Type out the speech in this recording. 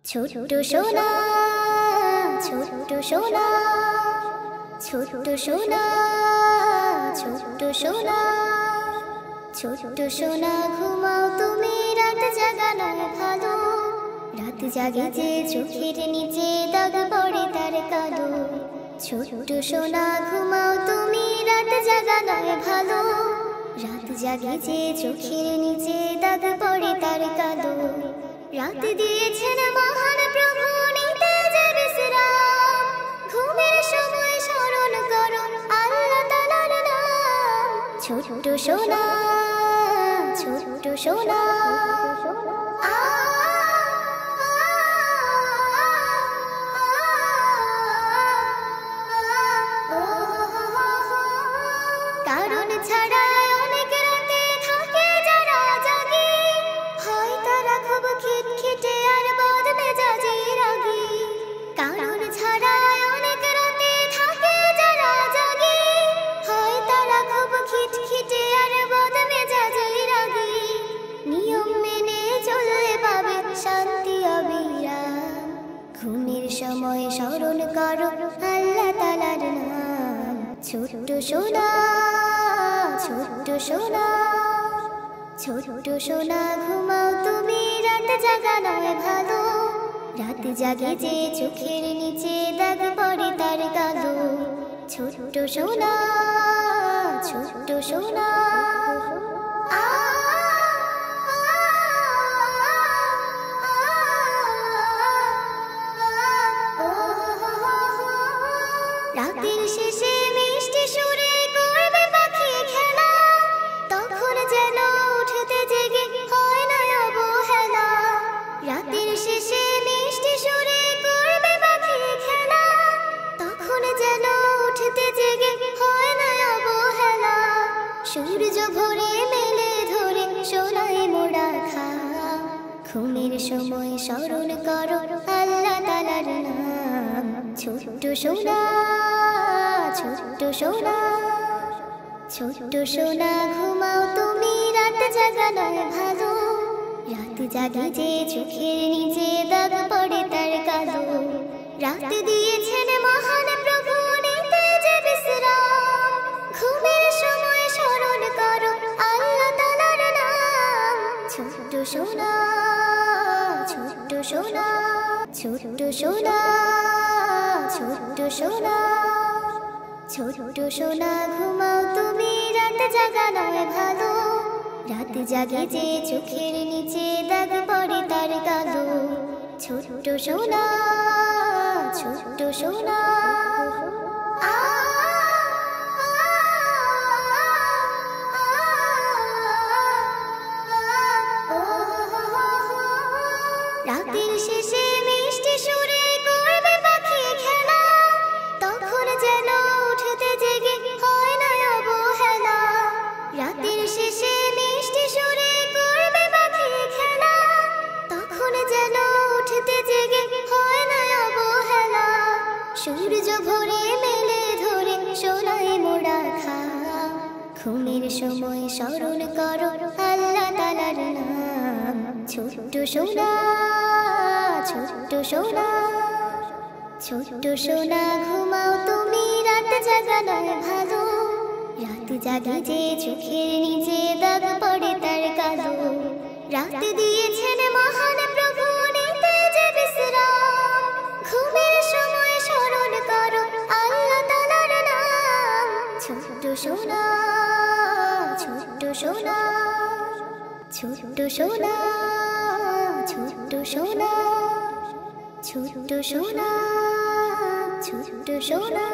ছোট্ট সোনা, ছোট্ট সোনা, ছোট্ট সোনা, ছোট্ট সোনা, ছোট্ট সোনা ঘুমাও তুমি, রাত জাগা নয় ভালো। রাত জাগে যে চোখের নিচে দাগ পড়ে তার কালো। ছোট্ট সোনা ঘুমাও তুমি, রাত জাগা নয় ভালো। রাত জাগে যে চোখের নিচে দাগ পড়ে তার কালো। রাত দিয়েছেন মহান প্রভু, নিতে যে বিশ্রাম। ঘুমের সময় স্মরণ করো আল্লাহ তাআলার নাম। ছোট্ট সোনা, ছোট্ট সোনা, কারণ ছাড়া অনেক রাতে থাকে যারা জাগে, হয় তারা খুব খিটখিটে আর বদমেজাজি রাগী। কারণ ছাড়া অনেক রাতে থাকে যারা জাগে, হয় তারা খুব খিটখিটে আর বদমেজাজি রাগী। নিয়ম মেনে চললে পাবে শান্তি অবিরাম। ঘুমের সময় স্মরণ করো আল্লাহ তাআলার নাম। ছোট্ট সোনা, ছোট্ট সোনা, ছোট্ট সোনা ঘুমাও তুমি, রাত জাগা নয় ভালো। রাত জাগে যে চোখের নিচে দাগ পড়ে তার কালো। ছোট্ট সোনা, ছোট্ট সোনা, রাতের শেষে মিষ্টি সুরে করবে পাখি খেলা। তখন যেন উঠতে জেগে হয় না অবহেলা। রাতের শেষে মিষ্টি সুরে করবে পাখি খেলা। তখন যেন উঠতে জেগে হয় না অবহেলা। সূর্য ভোরে মেলে ধরে সোনায় মোড়া খা। ঘুমের সময় স্মরণ করো আল্লাহ তাআলার নাম। ছোট্ট সোনা, ছোট্ট সোনা, ছোট্ট সোনা ঘুমাও তুমি, রাত জাগা নয় ভালো। রাত জাগে যে চোখের নিচে দাগ পড়ে তার কালো। রাত দিয়েছেন মহান প্রভু, নিতে যে বিশ্রাম। ঘুমের সময় স্মরণ করো আল্লাহ তাআলার নাম। ছোট্ট সোনা, ছোট্ট সোনা, ছোট্ট সোনা, ছোট্ট সোনা, ছোট্ট সোনা ঘুমাও তুমি, রাত জাগা নয় ভালো। রাত জাগে যে চোখের নিচে দাগ পড়ে তার কালো। ছোট্ট সোনা, ছোট্ট সোনা, রাতের শেষে মিষ্টি সুরে করবে পাখি খেলা। তখন যেন উঠতে জেগে হয় না অবহেলা। রাতের শেষে মিষ্টি সুরে করবে পাখি খেলা। তখন যেন উঠতে জেগে হয় না অবহেলা। সূর্য ভোরে মেলে ধরে সোনায় মোড়া খা। ঘুমের সময় স্মরণ করো আল্লাহ তাআলার নাম। ছোট্ট সোনা, ছোট্ট সোনা, ছোট্ট সোনা ঘুমাও তুমি, রাত জাগা নয় ভালো। রাত জাগে যে চোখের নিচে দাগ পড়ে তার কালো। রাত দিয়েছেন মহান প্রভু, নিতে যে বিশ্রাম। ঘুমের সময় স্মরণ করো আল্লাহ তাআলার নাম। ছোট্ট সোনা, ছোট্ট সোনা, ছোট্ট সোনা, ছোট্ট সোনা, ছোট্ট সোনা, ছোট্ট সোনা।